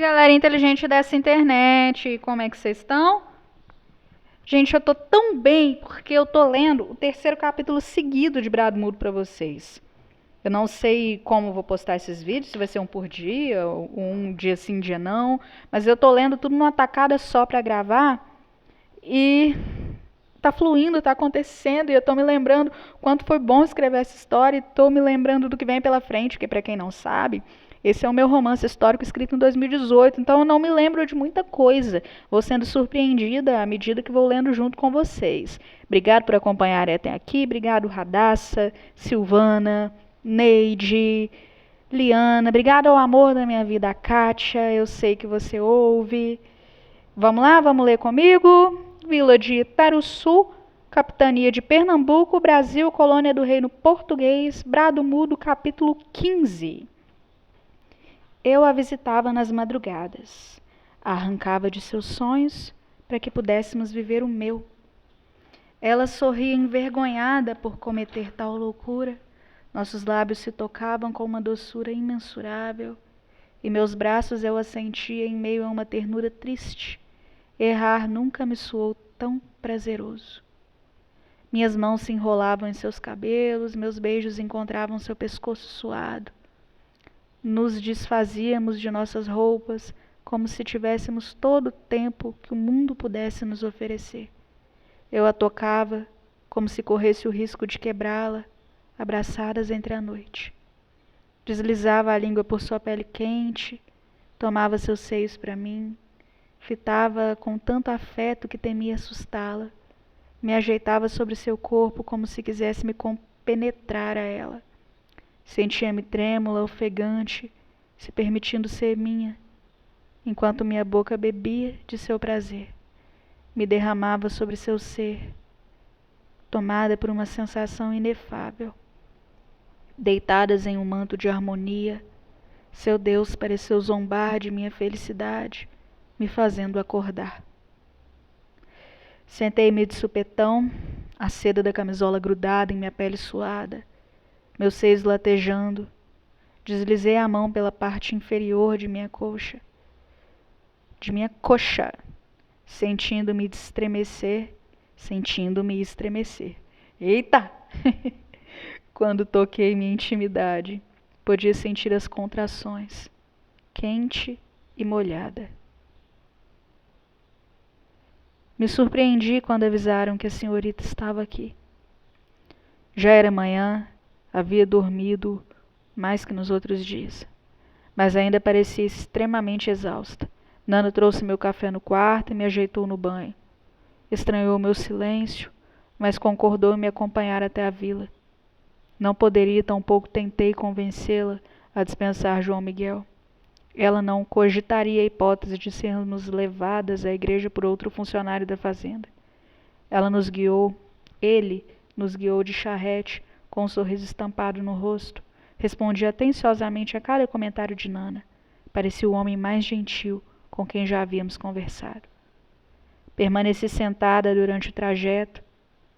galera inteligente dessa internet, como é que vocês estão? Gente, eu tô tão bem porque eu tô lendo o terceiro capítulo seguido de Brado Mudo pra vocês. Eu não sei como vou postar esses vídeos, se vai ser um por dia, ou um dia sim, dia não, mas eu tô lendo tudo numa tacada só pra gravar e tá fluindo, tá acontecendo, e eu tô me lembrando quanto foi bom escrever essa história, e tô me lembrando do que vem pela frente, porque pra quem não sabe, esse é o meu romance histórico escrito em 2018, então eu não me lembro de muita coisa. Vou sendo surpreendida à medida que vou lendo junto com vocês. Obrigado por acompanharem até aqui, obrigado Radassa, Silvana, Neide, Liana, obrigado ao amor da minha vida, a Kátia, eu sei que você ouve. Vamos lá, vamos ler comigo? Vila de Itaruçu, capitania de Pernambuco, Brasil, colônia do Reino Português, Brado Mudo, capítulo 15. Eu a visitava nas madrugadas, a arrancava de seus sonhos para que pudéssemos viver o meu. Ela sorria envergonhada por cometer tal loucura, nossos lábios se tocavam com uma doçura imensurável, e meus braços eu a sentia em meio a uma ternura triste. Errar nunca me soou tão prazeroso. Minhas mãos se enrolavam em seus cabelos, meus beijos encontravam seu pescoço suado. Nos desfazíamos de nossas roupas, como se tivéssemos todo o tempo que o mundo pudesse nos oferecer. Eu a tocava, como se corresse o risco de quebrá-la, abraçadas entre a noite. Deslizava a língua por sua pele quente, tomava seus seios para mim, fitava-a com tanto afeto que temia assustá-la. Me ajeitava sobre seu corpo como se quisesse me compenetrar a ela. Sentia-me trêmula, ofegante, se permitindo ser minha, enquanto minha boca bebia de seu prazer. Me derramava sobre seu ser, tomada por uma sensação inefável. Deitadas em um manto de harmonia, seu Deus pareceu zombar de minha felicidade, me fazendo acordar. Sentei-me de supetão, a seda da camisola grudada em minha pele suada, meus seios latejando. Deslizei a mão pela parte inferior de minha coxa, sentindo-me estremecer. Eita! Quando toquei minha intimidade, podia sentir as contrações, quente e molhada. Me surpreendi quando avisaram que a senhorita estava aqui. Já era manhã, havia dormido mais que nos outros dias, mas ainda parecia extremamente exausta. Nana trouxe meu café no quarto e me ajeitou no banho. Estranhou meu silêncio, mas concordou em me acompanhar até a vila. Não poderia, tampouco tentei convencê-la a dispensar João Miguel. Ela não cogitaria a hipótese de sermos levadas à igreja por outro funcionário da fazenda. Ele nos guiou de charrete, com um sorriso estampado no rosto. Respondia atenciosamente a cada comentário de Nana. Parecia o homem mais gentil com quem já havíamos conversado. Permaneci sentada durante o trajeto,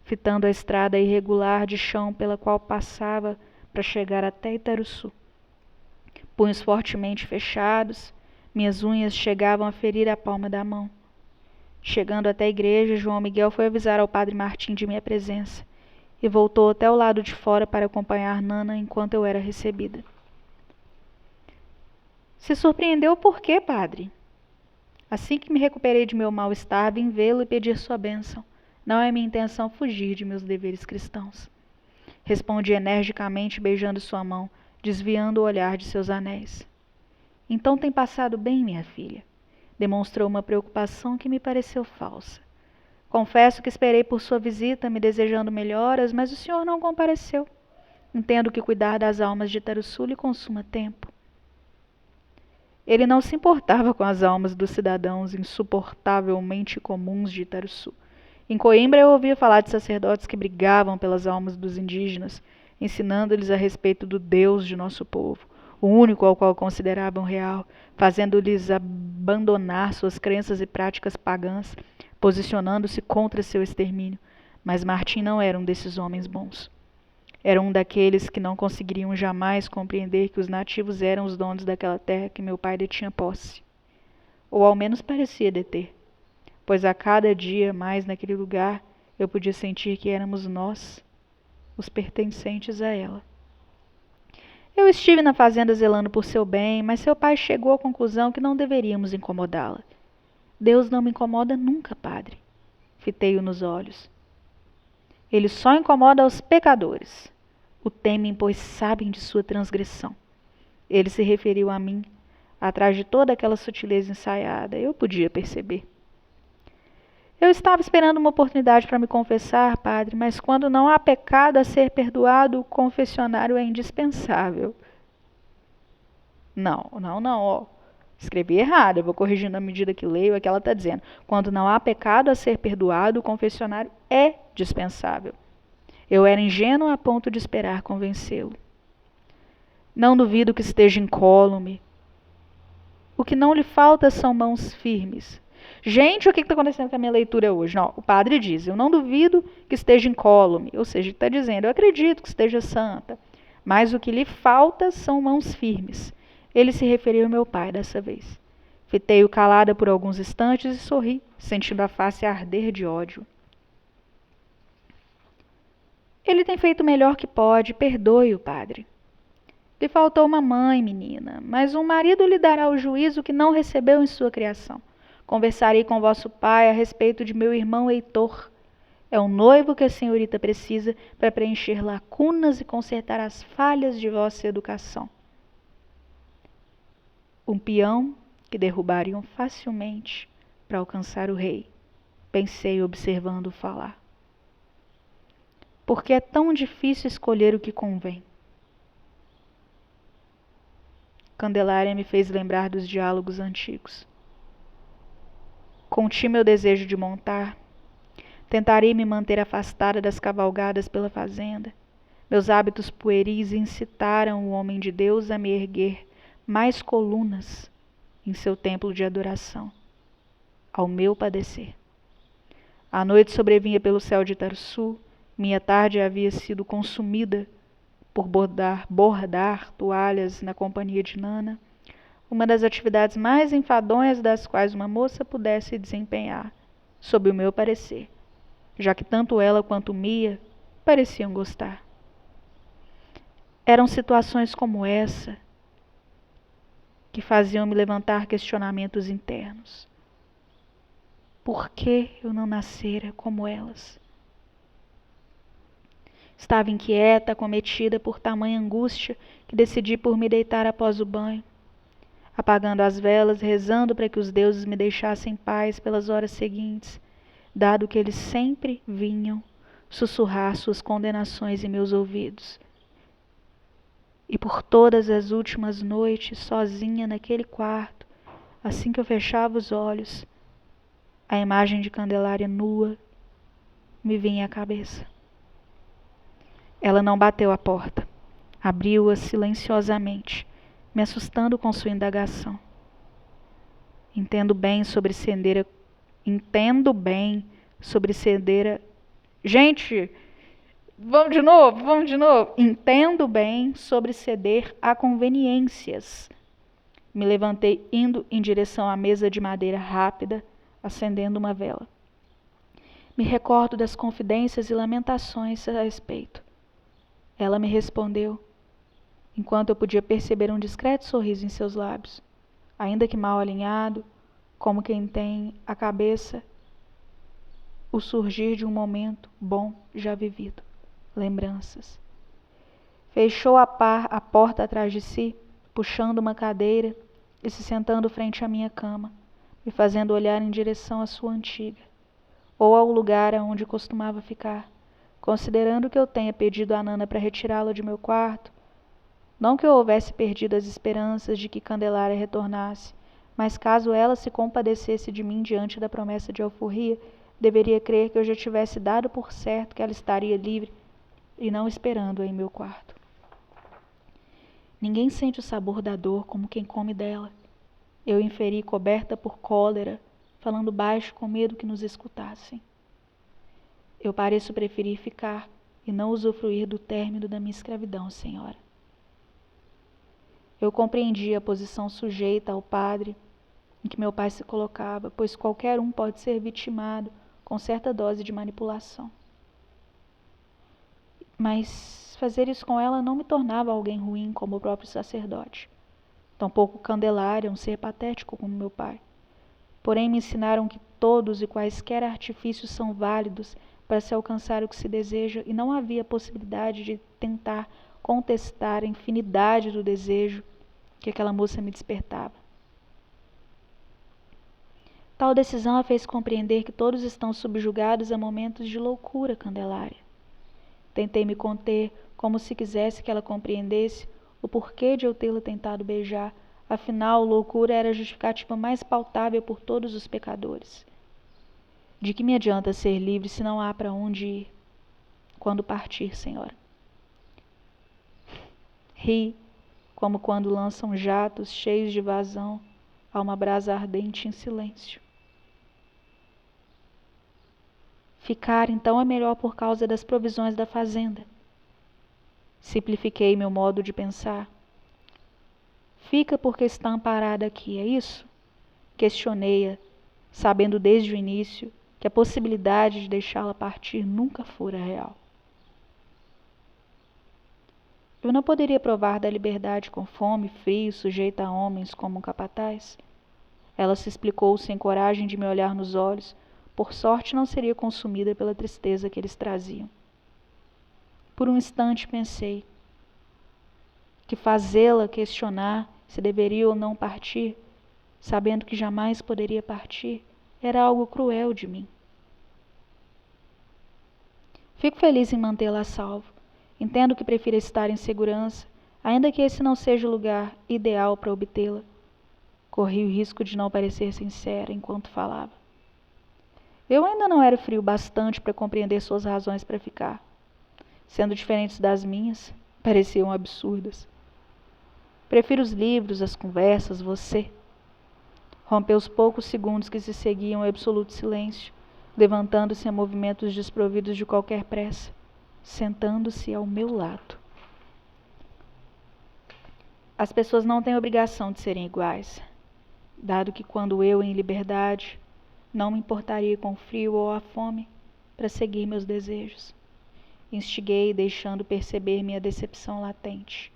fitando a estrada irregular de chão pela qual passava para chegar até Itaruçu. Punhos fortemente fechados, minhas unhas chegavam a ferir a palma da mão. Chegando até a igreja, João Miguel foi avisar ao padre Martim de minha presença e voltou até o lado de fora para acompanhar Nana enquanto eu era recebida. Se surpreendeu por quê, padre? Assim que me recuperei de meu mal-estar, vim vê-lo e pedir sua bênção. Não é minha intenção fugir de meus deveres cristãos. Respondi energicamente, beijando sua mão, desviando o olhar de seus anéis. Então tem passado bem, minha filha? Demonstrou uma preocupação que me pareceu falsa. Confesso que esperei por sua visita, me desejando melhoras, mas o senhor não compareceu. Entendo que cuidar das almas de Itaruçu lhe consuma tempo. Ele não se importava com as almas dos cidadãos insuportavelmente comuns de Itaruçu. Em Coimbra eu ouvia falar de sacerdotes que brigavam pelas almas dos indígenas, ensinando-lhes a respeito do Deus de nosso povo, o único ao qual consideravam real, fazendo-lhes abandonar suas crenças e práticas pagãs, posicionando-se contra seu extermínio. Mas Martim não era um desses homens bons. Era um daqueles que não conseguiriam jamais compreender que os nativos eram os donos daquela terra que meu pai detinha posse. ou ao menos parecia deter, pois a cada dia mais naquele lugar eu podia sentir que éramos nós, os pertencentes a ela. Eu estive na fazenda zelando por seu bem, mas seu pai chegou à conclusão que não deveríamos incomodá-la. Deus não me incomoda nunca, padre. Fitei-o nos olhos. Ele só incomoda aos pecadores. O temem, pois sabem de sua transgressão. Ele se referiu a mim, atrás de toda aquela sutileza ensaiada. Eu podia perceber. Eu estava esperando uma oportunidade para me confessar, padre, mas quando não há pecado a ser perdoado, o confessionário é indispensável. Não, ó. Escrevi errado, eu vou corrigindo à medida que leio, é que ela está dizendo. Quando não há pecado a ser perdoado, o confessionário é dispensável. Eu era ingênua a ponto de esperar convencê-lo. Não duvido que esteja incólume. O que não lhe falta são mãos firmes. Gente, o que está acontecendo com a minha leitura hoje? Não, o padre diz, eu não duvido que esteja incólume. Ou seja, ele está dizendo, eu acredito que esteja santa. Mas o que lhe falta são mãos firmes. Ele se referiu ao meu pai dessa vez. Fitei-o calada por alguns instantes e sorri, sentindo a face arder de ódio. Ele tem feito o melhor que pode, perdoe-o, padre. Lhe faltou uma mãe, menina, mas um marido lhe dará o juízo que não recebeu em sua criação. Conversarei com vosso pai a respeito de meu irmão Heitor. É o noivo que a senhorita precisa para preencher lacunas e consertar as falhas de vossa educação. Um peão que derrubariam facilmente para alcançar o rei, pensei observando-o falar. Porque é tão difícil escolher o que convém. Candelária me fez lembrar dos diálogos antigos. Conti meu desejo de montar. Tentarei me manter afastada das cavalgadas pela fazenda. Meus hábitos pueris incitaram o homem de Deus a me erguer mais colunas em seu templo de adoração, ao meu padecer. A noite sobrevinha pelo céu de Tarsu, minha tarde havia sido consumida por bordar toalhas na companhia de Nana, uma das atividades mais enfadonhas das quais uma moça pudesse desempenhar, sob o meu parecer, já que tanto ela quanto Mia pareciam gostar. Eram situações como essa que faziam-me levantar questionamentos internos. Por que eu não nascera como elas? Estava inquieta, acometida por tamanha angústia, que decidi por me deitar após o banho, apagando as velas, rezando para que os deuses me deixassem paz pelas horas seguintes, dado que eles sempre vinham sussurrar suas condenações em meus ouvidos. E por todas as últimas noites, sozinha naquele quarto, assim que eu fechava os olhos, a imagem de Candelária nua me vinha à cabeça. Ela não bateu a porta. Abriu-a silenciosamente, me assustando com sua indagação. Entendo bem sobre ceder a... Gente, vamos de novo. Entendo bem sobre ceder a conveniências. Me levantei indo em direção à mesa de madeira rápida, acendendo uma vela. Me recordo das confidências e lamentações a respeito. Ela me respondeu, enquanto eu podia perceber um discreto sorriso em seus lábios, ainda que mal alinhado, como quem tem à cabeça o surgir de um momento bom já vivido. Lembranças. Fechou a porta atrás de si, puxando uma cadeira e se sentando frente à minha cama, me fazendo olhar em direção à sua antiga, ou ao lugar aonde costumava ficar, considerando que eu tenha pedido a Nana para retirá-la de meu quarto. Não que eu houvesse perdido as esperanças de que Candelária retornasse, mas caso ela se compadecesse de mim diante da promessa de alforria, deveria crer que eu já tivesse dado por certo que ela estaria livre e não esperando-a em meu quarto. Ninguém sente o sabor da dor como quem come dela. Eu inferi, coberta por cólera, falando baixo com medo que nos escutassem. Eu pareço preferir ficar e não usufruir do término da minha escravidão, senhora. Eu compreendi a posição sujeita ao padre em que meu pai se colocava, pois qualquer um pode ser vitimado com certa dose de manipulação. Mas fazer isso com ela não me tornava alguém ruim como o próprio sacerdote. Tampouco Candelária, um ser patético como meu pai. Porém me ensinaram que todos e quaisquer artifícios são válidos para se alcançar o que se deseja e não havia possibilidade de tentar contestar a infinidade do desejo que aquela moça me despertava. Tal decisão a fez compreender que todos estão subjugados a momentos de loucura, Candelária. Tentei me conter, como se quisesse que ela compreendesse o porquê de eu tê-la tentado beijar. Afinal, loucura era a justificativa mais pautável por todos os pecadores. De que me adianta ser livre se não há para onde ir? Quando partir, Senhora? Ri, como quando lançam jatos cheios de vazão a uma brasa ardente em silêncio. Ficar, então, é melhor por causa das provisões da fazenda. Simplifiquei meu modo de pensar. Fica porque está amparada aqui, é isso? Questionei-a, sabendo desde o início que a possibilidade de deixá-la partir nunca fora real. Eu não poderia provar da liberdade com fome, frio, sujeita a homens como um capataz? Ela se explicou sem coragem de me olhar nos olhos. Por sorte não seria consumida pela tristeza que eles traziam. Por um instante pensei que fazê-la questionar se deveria ou não partir, sabendo que jamais poderia partir, era algo cruel de mim. Fico feliz em mantê-la a salvo. Entendo que prefira estar em segurança, ainda que esse não seja o lugar ideal para obtê-la. Corri o risco de não parecer sincera enquanto falava. Eu ainda não era frio bastante para compreender suas razões para ficar. Sendo diferentes das minhas, pareciam absurdas. Prefiro os livros, as conversas, você. Rompeu os poucos segundos que se seguiam em absoluto silêncio, levantando-se a movimentos desprovidos de qualquer pressa, sentando-se ao meu lado. As pessoas não têm obrigação de serem iguais, dado que quando eu, em liberdade, não me importaria com o frio ou a fome para seguir meus desejos. Instiguei, deixando perceber minha decepção latente,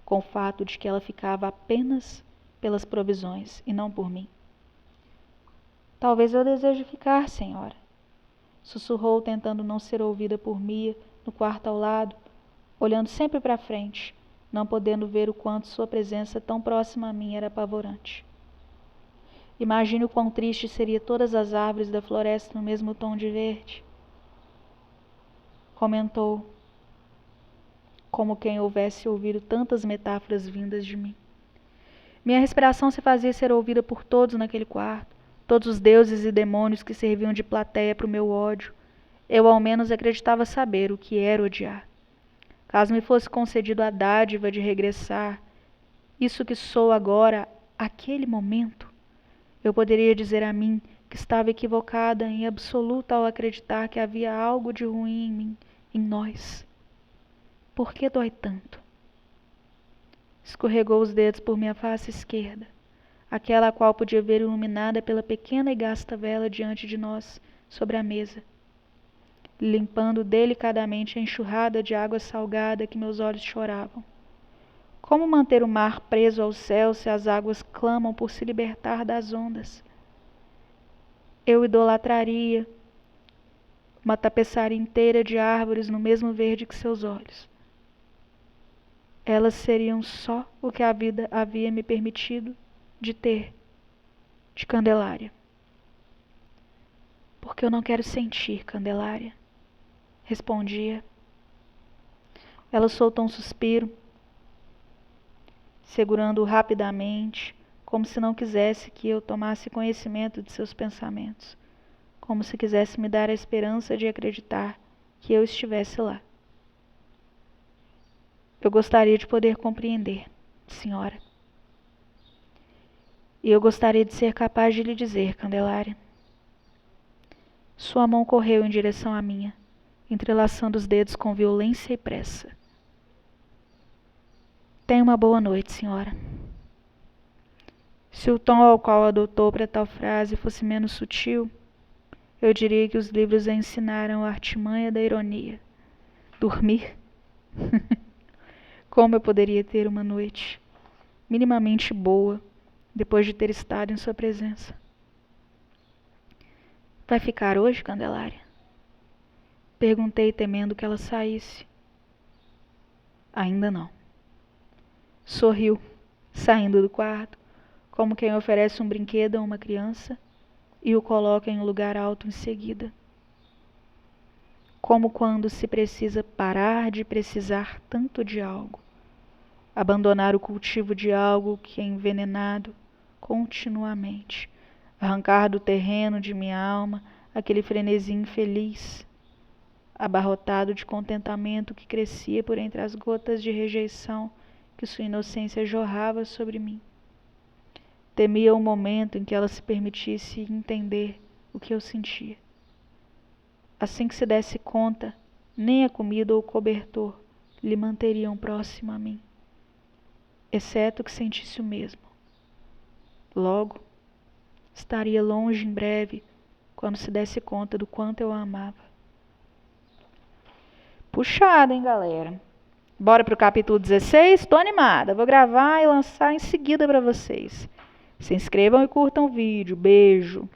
com o fato de que ela ficava apenas pelas provisões e não por mim. Talvez eu deseje ficar, senhora, sussurrou, tentando não ser ouvida por Mia, no quarto ao lado, olhando sempre para frente, não podendo ver o quanto sua presença tão próxima a mim era apavorante. Imagine o quão triste seria todas as árvores da floresta no mesmo tom de verde. Comentou, como quem houvesse ouvido tantas metáforas vindas de mim. Minha respiração se fazia ser ouvida por todos naquele quarto, todos os deuses e demônios que serviam de plateia para o meu ódio. Eu ao menos acreditava saber o que era odiar. Caso me fosse concedido a dádiva de regressar, isso que sou agora, aquele momento, eu poderia dizer a mim que estava equivocada em absoluto ao acreditar que havia algo de ruim em mim, em nós. Por que dói tanto? Escorregou os dedos por minha face esquerda, aquela a qual podia ver iluminada pela pequena e gasta vela diante de nós, sobre a mesa, limpando delicadamente a enxurrada de água salgada que meus olhos choravam. Como manter o mar preso ao céu se as águas clamam por se libertar das ondas? Eu idolatraria uma tapeçaria inteira de árvores no mesmo verde que seus olhos. Elas seriam só o que a vida havia me permitido de ter, de Candelária. Porque eu não quero sentir, Candelária, respondia. Ela soltou um suspiro, segurando-o rapidamente, como se não quisesse que eu tomasse conhecimento de seus pensamentos, como se quisesse me dar a esperança de acreditar que eu estivesse lá. Eu gostaria de poder compreender, senhora. E eu gostaria de ser capaz de lhe dizer, Candelária. Sua mão correu em direção à minha, entrelaçando os dedos com violência e pressa. Tenha uma boa noite, senhora. Se o tom ao qual adotou para tal frase fosse menos sutil, eu diria que os livros a ensinaram a artimanha da ironia. Dormir? Como eu poderia ter uma noite minimamente boa depois de ter estado em sua presença? Vai ficar hoje, Candelária? Perguntei, temendo que ela saísse. Ainda não. Sorriu, saindo do quarto, como quem oferece um brinquedo a uma criança e o coloca em um lugar alto em seguida. Como quando se precisa parar de precisar tanto de algo, abandonar o cultivo de algo que é envenenado continuamente, arrancar do terreno de minha alma aquele frenesi infeliz, abarrotado de contentamento que crescia por entre as gotas de rejeição que sua inocência jorrava sobre mim. Temia o momento em que ela se permitisse entender o que eu sentia. Assim que se desse conta, nem a comida ou o cobertor lhe manteriam próximo a mim, exceto que sentisse o mesmo. Logo, estaria longe em breve, quando se desse conta do quanto eu a amava. Puxado, hein, galera? Bora pro capítulo 16? Tô animada. Vou gravar e lançar em seguida para vocês. Se inscrevam e curtam o vídeo. Beijo.